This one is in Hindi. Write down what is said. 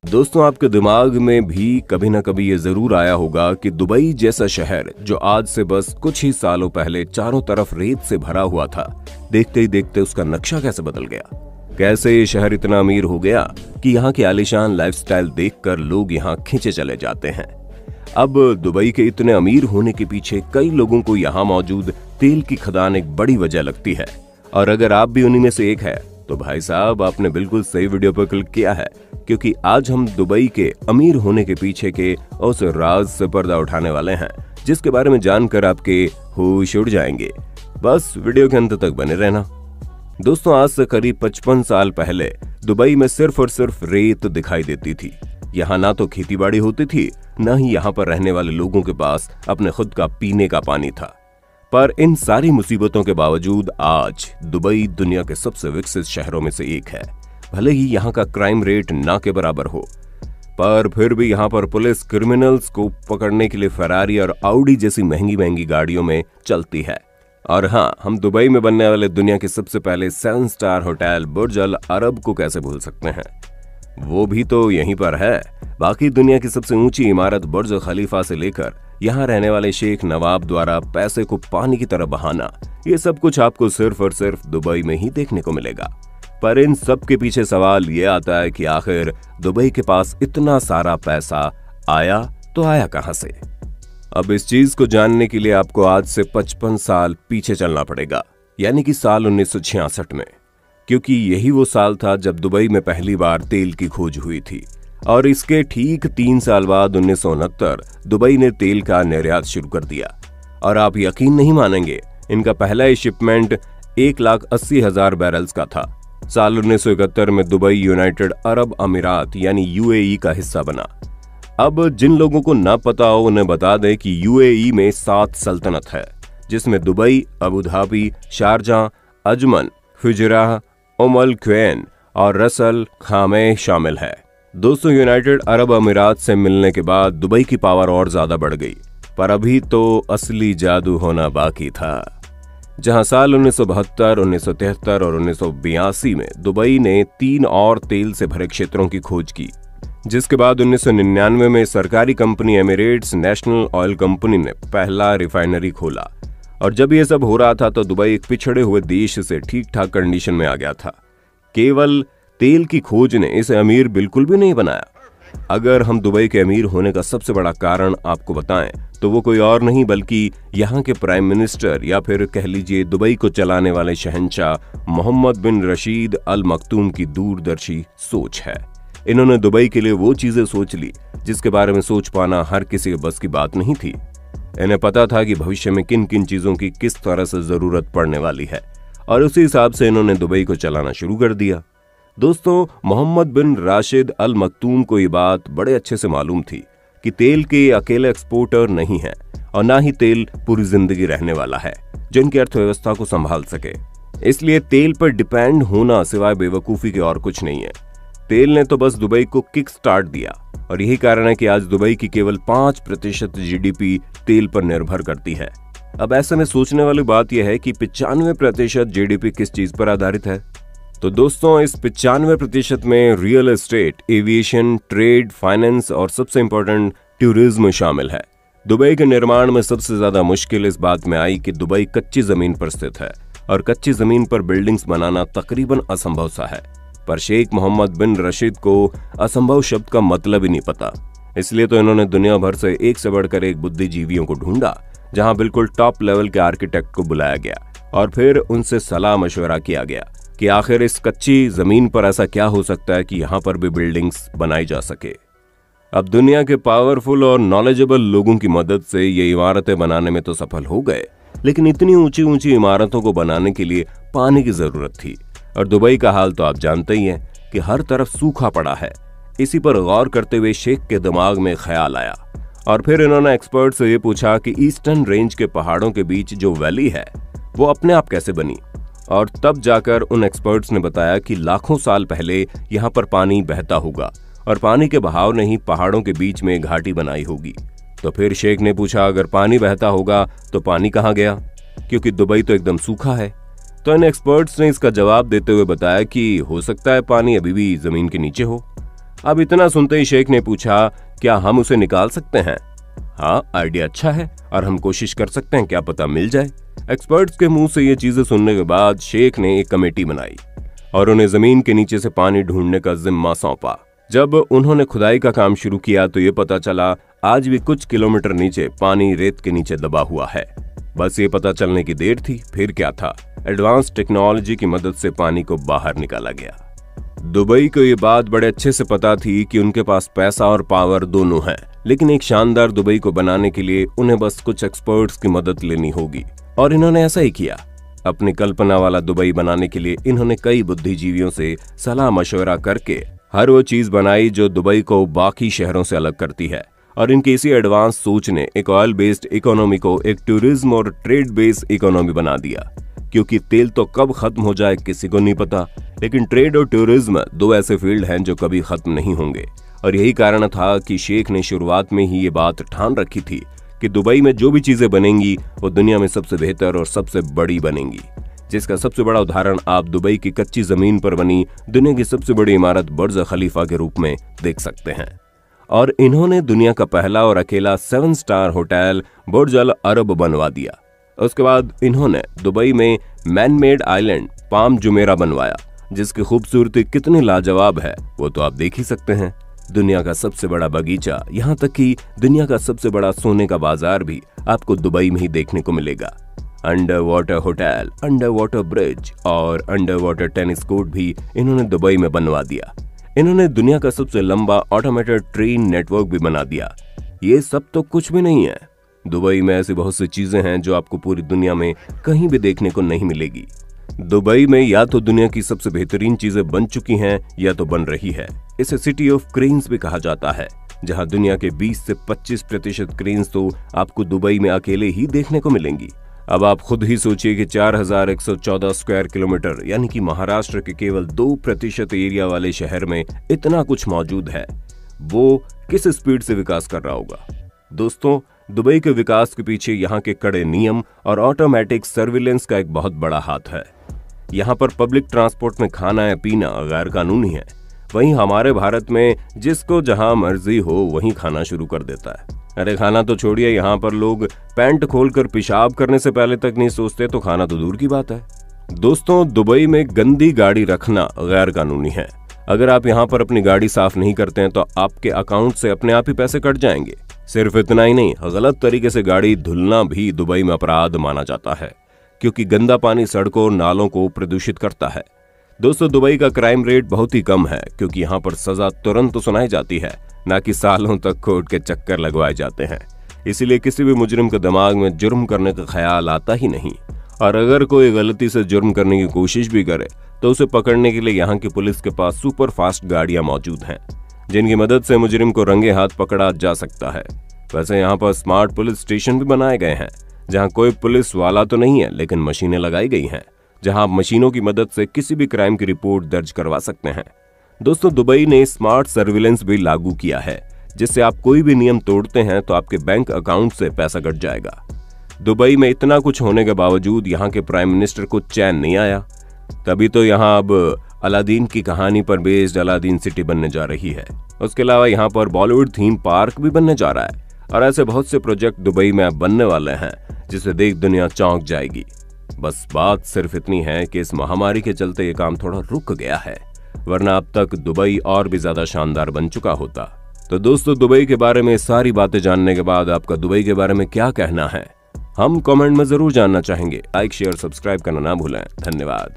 दोस्तों, आपके दिमाग में भी कभी ना कभी ये जरूर आया होगा कि दुबई जैसा शहर जो आज से बस कुछ ही सालों पहले चारों तरफ रेत से भरा हुआ था, देखते ही देखते उसका नक्शा कैसे बदल गया। कैसे ये शहर इतना अमीर हो गया कि यहाँ की आलीशान लाइफस्टाइल देखकर लोग यहाँ खींचे चले जाते हैं। अब दुबई के इतने अमीर होने के पीछे कई लोगों को यहाँ मौजूद तेल की खदान एक बड़ी वजह लगती है, और अगर आप भी उन्हीं में से एक है तो भाई साहब, आपने बिल्कुल सही वीडियो पर क्लिक किया है, क्योंकि आज हम दुबई के अमीर होने के पीछे के उस राज से पर्दा उठाने वाले हैं जिसके बारे में जानकर आपके होश उड़ जाएंगे। बस वीडियो के अंत तक बने रहना। दोस्तों, आज से करीब 55 साल पहले दुबई में सिर्फ और सिर्फ रेत दिखाई देती थी। यहाँ ना तो खेतीबाड़ी होती थी, न ही यहाँ पर रहने वाले लोगों के पास अपने खुद का पीने का पानी था। पर इन सारी मुसीबतों के बावजूद आज दुबई दुनिया के सबसे विकसित शहरों में से एक है। भले ही यहाँ का क्राइम रेट ना के बराबर हो, पर फिर भी यहाँ पर पुलिस क्रिमिनल्स को पकड़ने के लिए फरारी और आउडी जैसी महंगी महंगी गाड़ियों में चलती है। और हाँ, हम दुबई में बनने वाले दुनिया के सबसे पहले 7 स्टार होटल बुर्ज अल अरब को कैसे भूल सकते हैं, वो भी तो यहीं पर है। बाकी दुनिया की सबसे ऊंची इमारत बुर्ज खलीफा से लेकर यहाँ रहने वाले शेख नवाब द्वारा पैसे को पानी की तरह बहाना, ये सब कुछ आपको सिर्फ और सिर्फ दुबई में ही देखने को मिलेगा। पर इन सब के पीछे सवाल ये आता है कि आखिर दुबई के पास इतना सारा पैसा आया तो आया कहां से। अब इस चीज को जानने के लिए आपको आज से 55 साल पीछे चलना पड़ेगा, यानी कि साल 1966 में, क्योंकि यही वो साल था जब दुबई में पहली बार तेल की खोज हुई थी। और इसके ठीक 3 साल बाद 1969 दुबई ने तेल का निर्यात शुरू कर दिया। और आप यकीन नहीं मानेंगे, इनका पहला शिपमेंट 1,80,000 बैरल्स का था। साल 1971 में दुबई यूनाइटेड अरब अमीरात यानी यूएई का हिस्सा बना। अब जिन लोगों को ना पता हो उन्हें बता दें कि यूएई में 7 सल्तनत है, जिसमें Dubai, Abu Dhabi, Sharjah, Ajman, Fujairah, Umm Quwain और रस अल खामे शामिल है। दोस्तों, यूनाइटेड अरब अमीरात से मिलने के बाद दुबई की पावर और ज्यादा बढ़ गई, पर अभी तो असली जादू होना बाकी था। जहां साल 1972, 1973 और 1982 में दुबई ने 3 और तेल से भरे क्षेत्रों की खोज की, जिसके बाद 1999 में सरकारी company Emirates national oil company ने पहला रिफाइनरी खोला। और जब ये सब हो रहा था तो दुबई एक पिछड़े हुए देश से ठीक ठाक कंडीशन में आ गया था। केवल तेल की खोज ने इसे अमीर बिल्कुल भी नहीं बनाया। अगर हम दुबई के अमीर होने का सबसे बड़ा कारण आपको बताएं तो वो कोई और नहीं बल्कि यहाँ के प्राइम मिनिस्टर या फिर कह लीजिए दुबई को चलाने वाले शहंशाह मोहम्मद बिन रशीद अल मखतूम की दूरदर्शी सोच है। इन्होंने दुबई के लिए वो चीजें सोच ली जिसके बारे में सोच पाना हर किसी के बस की बात नहीं थी। इन्हें पता था कि भविष्य में किन किन चीजों की किस तरह से जरूरत पड़ने वाली है, और उसी हिसाब से इन्होंने दुबई को चलाना शुरू कर दिया। दोस्तों, मोहम्मद बिन राशिद अल मखतूम को ये बात बड़े अच्छे से मालूम थी कि तेल के अकेले एक्सपोर्टर नहीं है, और ना ही तेल पूरी जिंदगी रहने वाला है जो इनकी अर्थव्यवस्था को संभाल सके। इसलिए तेल पर डिपेंड होना सिवाय बेवकूफी के और कुछ नहीं है। तेल ने तो बस दुबई को किक स्टार्ट दिया, और यही कारण है कि आज दुबई की केवल 5% जीडीपी तेल पर निर्भर करती है। अब ऐसे में सोचने वाली बात यह है कि 95% जीडीपी किस चीज पर आधारित है। तो दोस्तों, इस 95% में real estate, aviation, trade, finance और सबसे इंपॉर्टेंट टूरिज्म शामिल है। दुबई के निर्माण में सबसे ज्यादा मुश्किल इस बात में आई कि दुबई कच्ची जमीन पर स्थित है, और कच्ची जमीन पर बिल्डिंग्स बनाना तकरीबन असंभव सा है। पर शेख मोहम्मद बिन रशीद को असंभव शब्द का मतलब ही नहीं पता, इसलिए तो इन्होंने दुनिया भर से एक से बढ़कर एक बुद्धिजीवियों को ढूंढा, जहां बिल्कुल टॉप लेवल के आर्किटेक्ट को बुलाया गया और फिर उनसे सलाह मशवरा किया गया कि आखिर इस कच्ची जमीन पर ऐसा क्या हो सकता है कि यहाँ पर भी बिल्डिंग्स बनाई जा सके। अब दुनिया के पावरफुल और नॉलेजेबल लोगों की मदद से ये इमारतें बनाने में तो सफल हो गए, लेकिन इतनी ऊंची ऊंची इमारतों को बनाने के लिए पानी की जरूरत थी, और दुबई का हाल तो आप जानते ही हैं कि हर तरफ सूखा पड़ा है। इसी पर गौर करते हुए शेख के दिमाग में ख्याल आया, और फिर इन्होंने एक्सपर्ट से ये पूछा कि ईस्टर्न रेंज के पहाड़ों के बीच जो वैली है वो अपने आप कैसे बनी। और तब जाकर उन एक्सपर्ट्स ने बताया कि लाखों साल पहले यहाँ पर पानी बहता होगा, और पानी के बहाव ने ही पहाड़ों के बीच में घाटी बनाई होगी। तो फिर शेख ने पूछा, अगर पानी बहता होगा तो पानी कहाँ गया, क्योंकि दुबई तो एकदम सूखा है। तो इन एक्सपर्ट्स ने इसका जवाब देते हुए बताया कि हो सकता है पानी अभी भी जमीन के नीचे हो। अब इतना सुनते ही शेख ने पूछा, क्या हम उसे निकाल सकते हैं? हाँ, आइडिया अच्छा है और हम कोशिश कर सकते हैं, क्या पता मिल जाए। एक्सपर्ट्स के मुंह से ये चीजें सुनने के बाद शेख ने एक कमेटी बनाई और उन्हें जमीन के नीचे से पानी ढूंढने का जिम्मा सौंपा। जब उन्होंने खुदाई का काम शुरू किया तो ये पता चला आज भी कुछ किलोमीटर नीचे पानी रेत के नीचे दबा हुआ है। बस ये पता चलने की देर थी, फिर क्या था, एडवांस टेक्नोलॉजी की मदद से पानी को बाहर निकाला गया। दुबई को ये बात बड़े अच्छे से पता थी कि उनके पास पैसा और पावर दोनों है, लेकिन एक शानदार दुबई को बनाने के लिए उन्हें बस कुछ एक्सपर्ट्स की मदद लेनी होगी और इन्होंने ऐसा ही किया। अपनी कल्पना वाला दुबई बनाने के लिए इन्होंने कई बुद्धिजीवियों से सलाह मशवरा करके हर वो चीज बनाई जो दुबई को बाकी शहरों से अलग करती है। और इनकी इसी एडवांस सोच ने एक ऑयल बेस्ड इकोनॉमी को एक टूरिज्म और ट्रेड बेस्ड इकोनॉमी बना दिया, क्योंकि तेल तो कब खत्म हो जाए किसी को नहीं पता, लेकिन ट्रेड और टूरिज्म दो ऐसे फील्ड हैं जो कभी खत्म नहीं होंगे। और यही कारण था कि शेख ने शुरुआत में ही ये बात ठान रखी थी कि दुबई में जो भी चीजें बनेंगी वो दुनिया में सबसे बेहतर और सबसे बड़ी बनेंगी, जिसका सबसे बड़ा उदाहरण आप दुबई की कच्ची जमीन पर बनी दुनिया की सबसे बड़ी इमारत बुर्ज खलीफा के रूप में देख सकते हैं। और इन्होंने दुनिया का पहला और अकेला 7 स्टार होटल बुर्ज अल अरब बनवा दिया। उसके बाद इन्होंने दुबई में man made island palm Jumeirah बनवाया, जिसकी खूबसूरती कितनी लाजवाब है वो तो आप देख ही सकते हैं। दुनिया का सबसे बड़ा बगीचा, यहाँ तक कि दुनिया का सबसे बड़ा सोने का बाजार भी आपको दुबई में ही देखने को मिलेगा। Under water hotel, under water bridge और अंडर वाटर टेनिस कोर्ट भी इन्होंने दुबई में बनवा दिया। इन्होंने दुनिया का सबसे लंबा ऑटोमेटेड ट्रेन नेटवर्क भी बना दिया। ये सब तो कुछ भी नहीं है, दुबई में ऐसी बहुत सी चीजें हैं जो आपको पूरी दुनिया में कहीं भी देखने को नहीं मिलेगी। दुबई में या तो दुनिया की सबसे बेहतरीन चीजें बन चुकी हैं या तो बन रही है। इसे सिटी ऑफ क्रेन्स भी कहा जाता है, जहां दुनिया के 20 से 25% क्रेन्स तो आपको दुबई में अकेले ही देखने को मिलेंगी। अब आप खुद ही सोचिए कि 4114 स्क्वायर किलोमीटर यानी कि महाराष्ट्र के केवल 2% एरिया वाले शहर में इतना कुछ मौजूद है, वो किस स्पीड से विकास कर रहा होगा। दोस्तों, दुबई के विकास के पीछे यहाँ के कड़े नियम और ऑटोमेटिक सर्विलेंस का एक बहुत बड़ा हाथ है। यहाँ पर पब्लिक ट्रांसपोर्ट में खाना या पीना गैर कानूनी है, वहीं हमारे भारत में जिसको जहां मर्जी हो वहीं खाना शुरू कर देता है। अरे खाना तो छोड़िए, यहाँ पर लोग पैंट खोलकर पेशाब करने से पहले तक नहीं सोचते, तो खाना तो दूर की बात है। दोस्तों, दुबई में गंदी गाड़ी रखना गैर कानूनी है। अगर आप यहाँ पर अपनी गाड़ी साफ नहीं करते हैं तो आपके अकाउंट से अपने आप ही पैसे कट जाएंगे। सिर्फ इतना ही नहीं, गलत तरीके से गाड़ी धुलना भी दुबई में अपराध माना जाता है, क्योंकि गंदा पानी सड़कों और नालों को प्रदूषित करता है। दोस्तों, दुबई का क्राइम रेट बहुत ही कम है, क्योंकि यहाँ पर सजा तुरंत तो सुनाई जाती है, ना कि सालों तक कोर्ट के चक्कर लगवाए जाते हैं। इसीलिए किसी भी मुजरिम के दिमाग में जुर्म करने का ख्याल आता ही नहीं, और अगर कोई गलती से जुर्म करने की कोशिश भी करे तो उसे पकड़ने के लिए यहाँ की पुलिस के पास सुपर फास्ट गाड़ियां मौजूद हैं, जिनकी मदद से मुजरिम को रंगे हाथ पकड़ा जा सकता है। वैसे यहाँ पर स्मार्ट पुलिस स्टेशन भी बनाए गए हैं, जहाँ कोई पुलिस वाला तो नहीं है, लेकिन मशीनें लगाई गई हैं, जहां आप मशीनों की मदद से किसी भी क्राइम की रिपोर्ट दर्ज करवा सकते हैं। दोस्तों, दुबई ने स्मार्ट सर्विलेंस भी लागू किया है, जिससे आप कोई भी नियम तोड़ते हैं तो आपके बैंक अकाउंट से पैसा कट जाएगा। दुबई में इतना कुछ होने के बावजूद यहाँ के प्राइम मिनिस्टर को चैन नहीं आया, तभी तो यहाँ अब अलादीन की कहानी पर बेस्ड अलादीन सिटी बनने जा रही है। उसके अलावा यहाँ पर बॉलीवुड थीम पार्क भी बनने जा रहा है, और ऐसे बहुत से प्रोजेक्ट दुबई में अब बनने वाले हैं, जिसे देख दुनिया चौंक जाएगी। बस बात सिर्फ इतनी है कि इस महामारी के चलते ये काम थोड़ा रुक गया है, वरना अब तक दुबई और भी ज्यादा शानदार बन चुका होता। तो दोस्तों, दुबई के बारे में सारी बातें जानने के बाद आपका दुबई के बारे में क्या कहना है, हम कमेंट में जरूर जानना चाहेंगे। लाइक, शेयर, सब्सक्राइब करना ना भूलें। धन्यवाद।